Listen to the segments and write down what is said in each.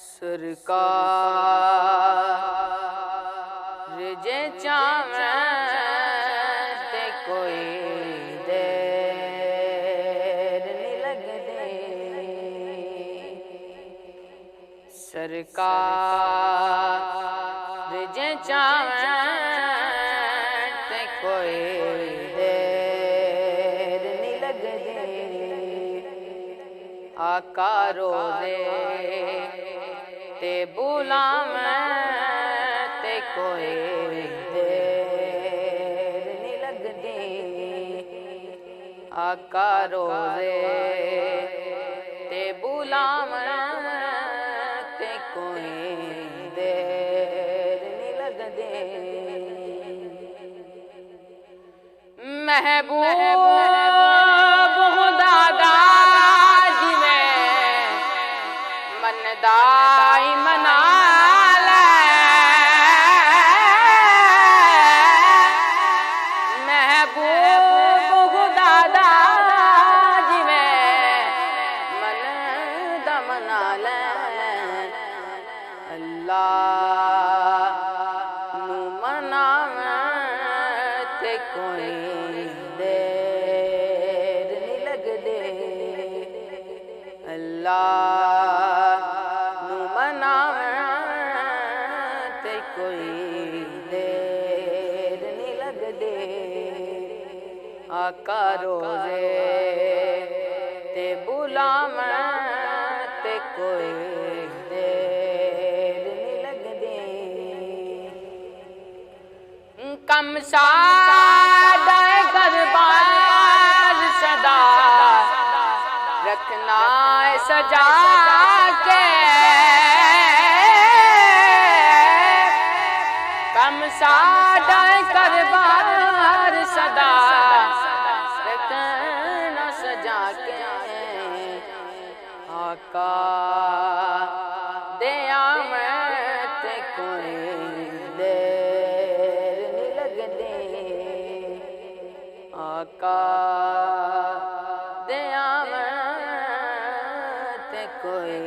سرکار جے چاہیں تے کوئی دیر نہیں لگدے سرکار جے چاہیں تے کوئی دیر نہیں لگدے آقا روزے تے بلاویں تے کوئی دیر نہیں لگدی آقا روزے تے بلاویں تے کوئی دیر نہیں لگدی محبوب خدا دا جویں دائی منا لے محبوب خدا دا جویں من دا منا لے اللہ نو مناویں تے کوئی دیر نہیں لگدے اللہ تے کوئی دیر نہیں لگدے آقا روزے تے بلاویں تے کوئی دیر نہیں لگدے کم سادہ گھر-بار صدا رکھنا سجا کے کم سادہ گھر-بار صدا رکھنا سجا کے آقا دے آویں تے کوئی دیر نہیں لگدی آقا دے آویں تے کوئی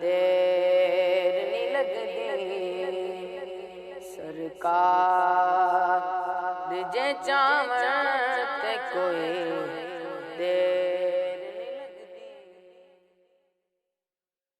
دیر نہیں لگدی سرکار جے چاہیں تے کوئی دیر